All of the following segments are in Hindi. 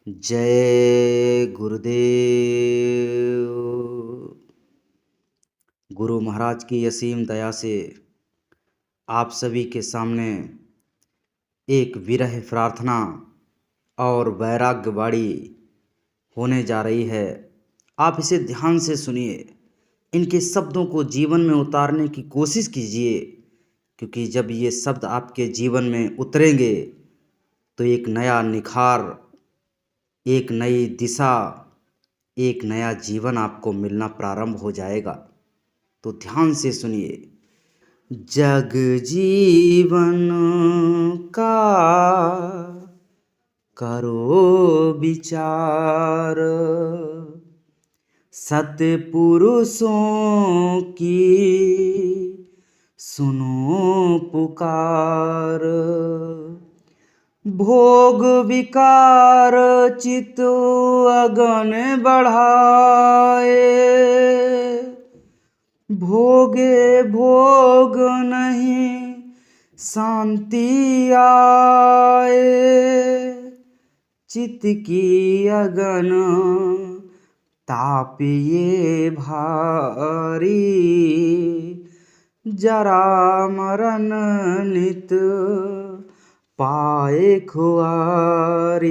जय गुरुदेव। गुरु महाराज की असीम दया से आप सभी के सामने एक विरह प्रार्थना और वैराग्यवाणी होने जा रही है। आप इसे ध्यान से सुनिए, इनके शब्दों को जीवन में उतारने की कोशिश कीजिए, क्योंकि जब ये शब्द आपके जीवन में उतरेंगे तो एक नया निखार, एक नई दिशा, एक नया जीवन आपको मिलना प्रारंभ हो जाएगा। तो ध्यान से सुनिए। जग जीवन का करो विचार, सतपुरुषों की सुनो पुकार। भोग विकार चित अगन बढ़ाए, भोगे भोग नहीं शांति आए। चित की अगन ताप ये भारी, जरा मरण नित पाए खुआरी।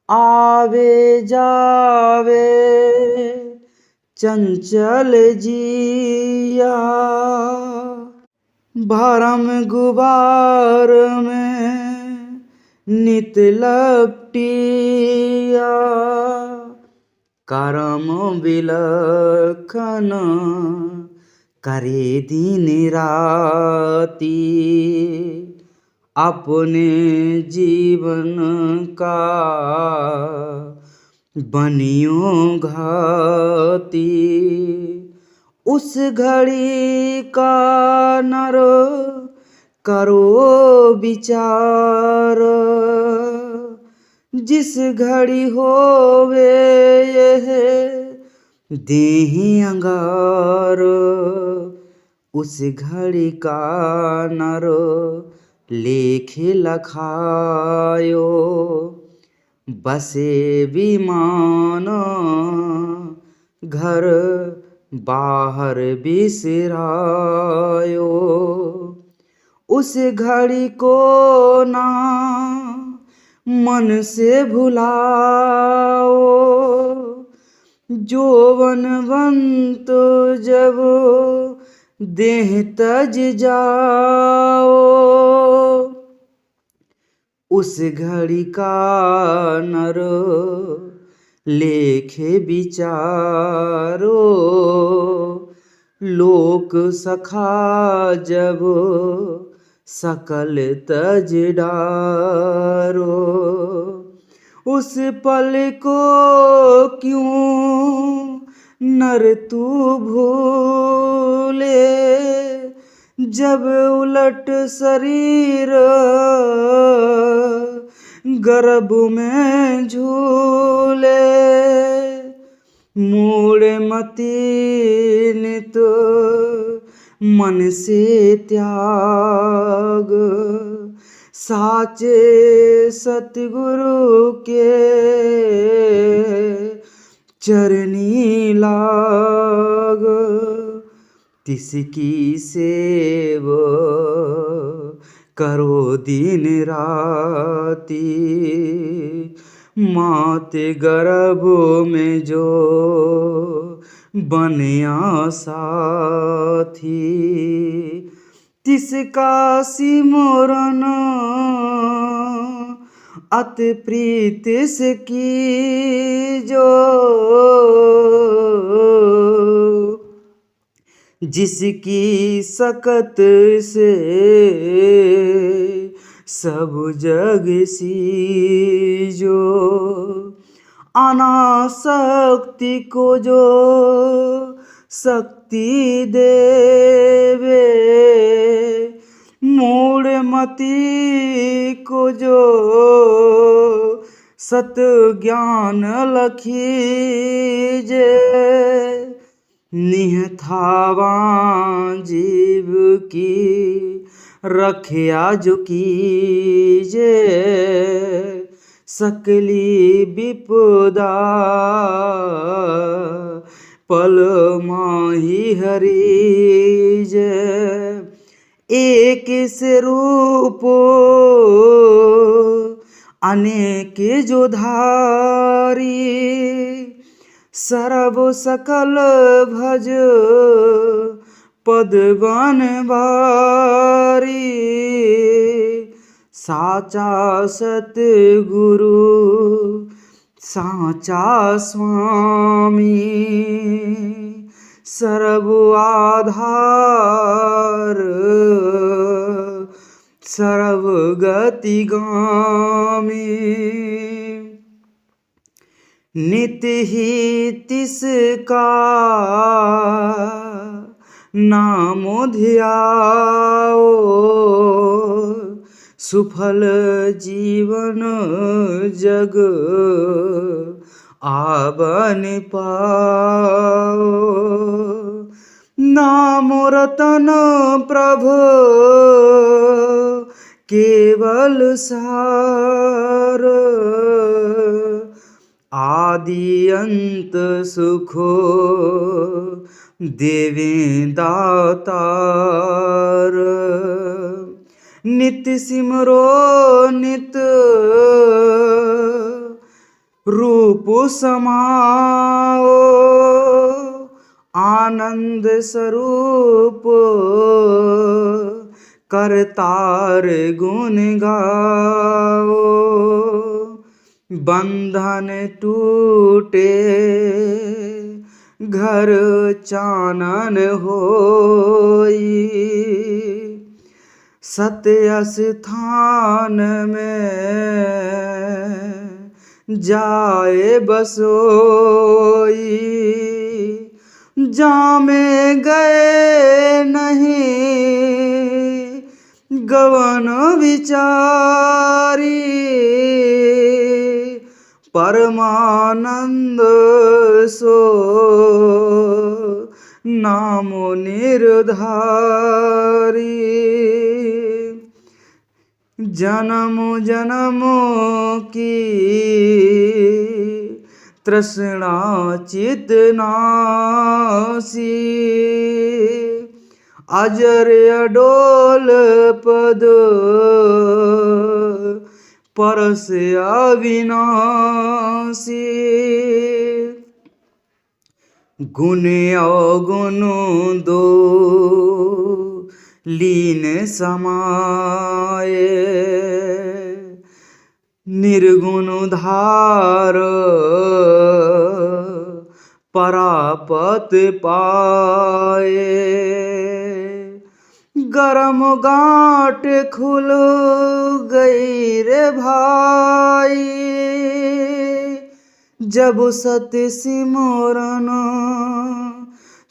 आवे जावे चंचल जिया, भरम गुबार में नित लपटिया। करम विलखन करे दिन राती, अपने जीवन का बनियो घाती। उस घड़ी का नर करो विचार, जिस घड़ी होवे यह देहि अंगार। उस घड़ी का नर लेखे लखायो, बसे विमान घर बाहर बिसरायो। उस घड़ी को ना मन से भुलाओ, जोवनवंत जब देह तज जाओ। उस घड़ी का नर लेखे विचारो, लोक सखा जब सकल तज डारो। उस पल को क्यों नर तू भूले, जब उलट शरीर गर्भ में झूले। मूढ़ मति नित मन से त्याग, साचे सतगुरु के चरनी लाग। तिसकी सेव करो दिन राती, माते गर्भ में जो बनिया साथी। तिसका सिमरन अति प्रीत से कीजो, जिसकी सकत से सब जग सीजो। अनासक्ति को जो शक्ति देवे, मूढ़ मति को जो सत ज्ञान लखीजे। निहथावा जीव की रखिया जो कीजे, सकली विपदा पल माही हरि जय। एक से रूप अनेक जो धारी सर्व सकल भज पद बन बारी। साचा सतगुरु साचा स्वामी सर्व आधार सर्व गतिगामी। नित्य ही तिसका नाम ध्याओ सुफल जीवन जग आवन पाओ। नाम रतन प्रभु केवल सार आदि अंत सुखो देवे दातार। नित्य सिमरो नित रूप समाओ आनंद स्वरूप करतार गुण गाओ। बंधन टूटे घर चानन होई सत्य स्थान में जाए बसोई। जामे गए नहीं गवन विचारी परमानंद सो नामो निर्धारी। जन्म जन्म की तृष्णा चित नासी अजर अडोल पद परस अविनाशी। गुण अवगुण दो लीन समाये निर्गुण धार परापत पाए। गरम गांठ खुल गई रे भाई जब सत्य सिमरन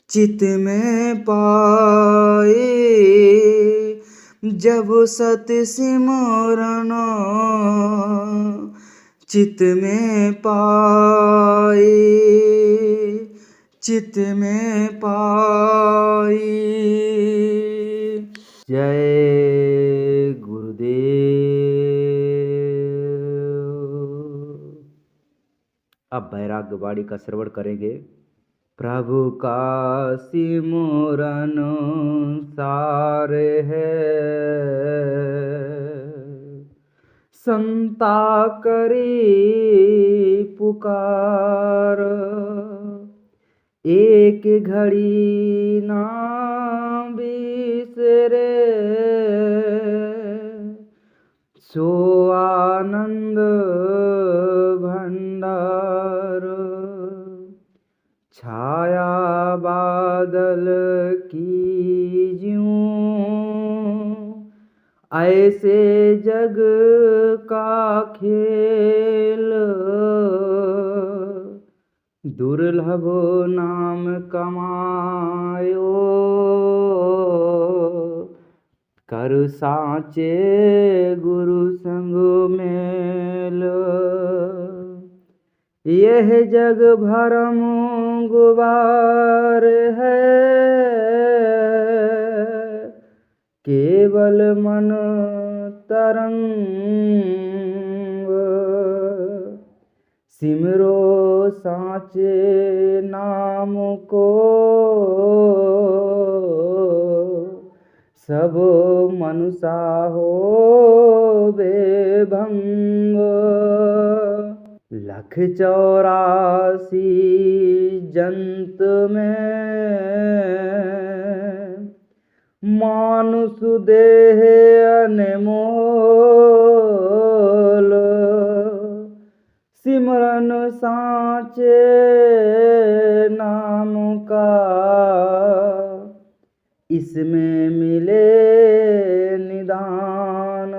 चित में पाए। जब सत्य सिमरन चित में पाए चित में पाए। जय गुरुदेव। अब वैराग्यवाणी का श्रवण करेंगे। प्रभु का सिमरन सार है संता करी पुकार। एक घड़ी ना बिसरे सो आनंद भंडार। छाया बादल की ज्यों ऐसे जग का खेल दुर्लभ नाम कमायो कर साचे गुरु संग मेल। यह जग भरम गुबार है केवल मन तरंग सिमरो साचे नाम को, सब मनुषा हो बेभंग। 184 जंत में मानुष देह अनमोल। सिमरन साचे नाम का, इसमें मिले निदान।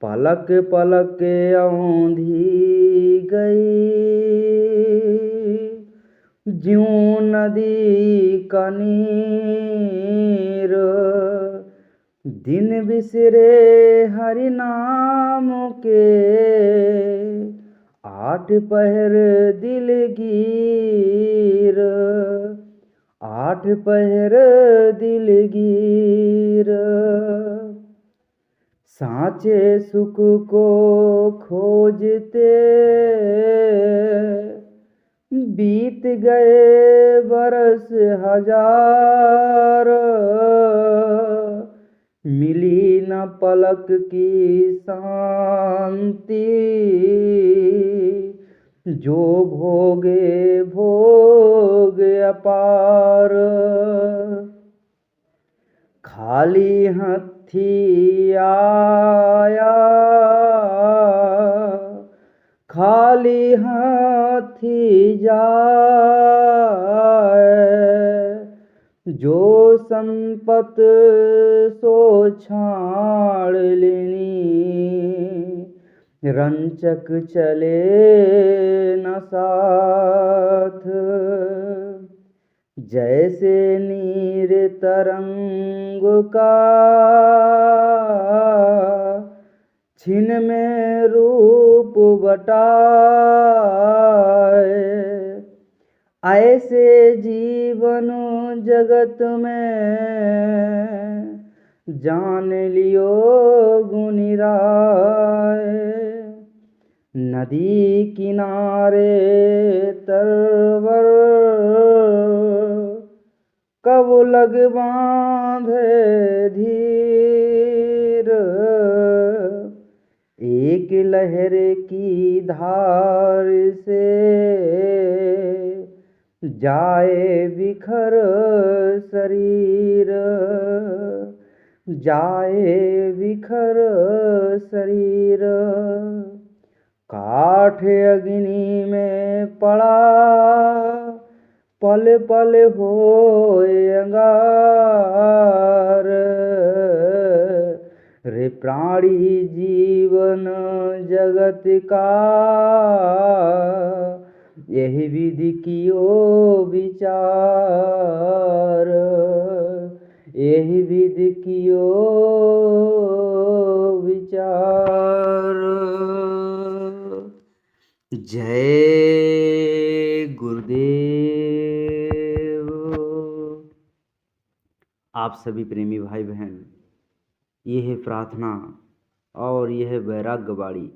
पलक पलक औंधी गई, ज्यों नदी का नीर। दिन बिसरे हरि नाम के, 8 पहर दिलगीर। 8 पहर दिलगीर। साचे सुख को खोजते, बीत गए बरस हजार। मिली न पलक की शांति, जो भोगे भोग अपार। खाली हथी आया, खाली हाथी जाए। जो संपत सो छाड़ लेनी, रंचक चले न साथ। जैसे नीर तरंग का, छिन में रूप बटाए। ऐसे जीवन जगत में, जान लियो गुनी राय। नदी किनारे तरवर, कब लग बांधे धीर। एक लहर की धार से, जाए बिखर शरीर। जाए बिखर शरीर। काठ अग्नि में पड़ा, पल पल होए अंगार। रे प्राणी जीवन जगत का, यही विधि कियो विचार। यही विधि कियो विचार। जय गुरुदेव। आप सभी प्रेमी भाई बहन, यह प्रार्थना और यह वैराग्यवाणी,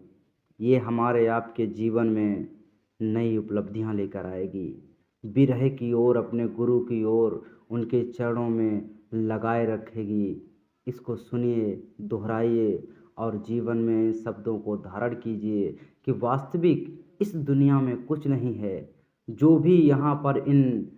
ये हमारे आपके जीवन में नई उपलब्धियां लेकर आएगी। बिरहे की ओर, अपने गुरु की ओर, उनके चरणों में लगाए रखेगी। इसको सुनिए, दोहराइए और जीवन में इन शब्दों को धारण कीजिए कि वास्तविक इस दुनिया में कुछ नहीं है। जो भी यहाँ पर इन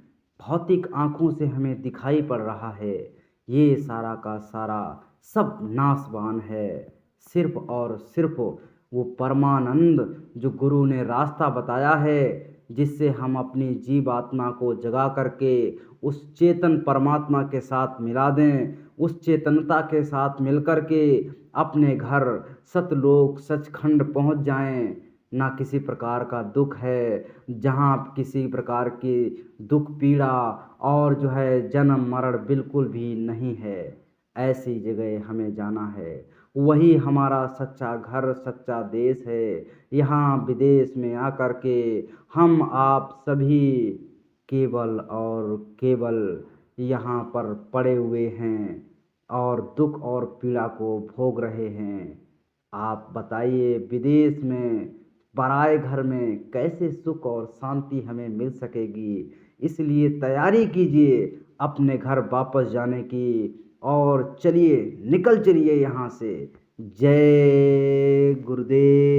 भौतिक आँखों से हमें दिखाई पड़ रहा है, ये सारा का सारा सब नाशवान है। सिर्फ और सिर्फ वो परमानंद जो गुरु ने रास्ता बताया है, जिससे हम अपनी जीव आत्मा को जगा करके उस चेतन परमात्मा के साथ मिला दें, उस चेतनता के साथ मिलकर के अपने घर सतलोक सचखंड पहुंच जाएं। ना किसी प्रकार का दुख है, जहां किसी प्रकार की दुख पीड़ा और जो है जन्म मरण बिल्कुल भी नहीं है। ऐसी जगह हमें जाना है। वही हमारा सच्चा घर, सच्चा देश है। यहाँ विदेश में आकर के हम आप सभी केवल और केवल यहाँ पर पड़े हुए हैं और दुख और पीड़ा को भोग रहे हैं। आप बताइए, विदेश में पराए घर में कैसे सुख और शांति हमें मिल सकेगी। इसलिए तैयारी कीजिए अपने घर वापस जाने की और चलिए निकल चलिए यहाँ से। जय गुरुदेव।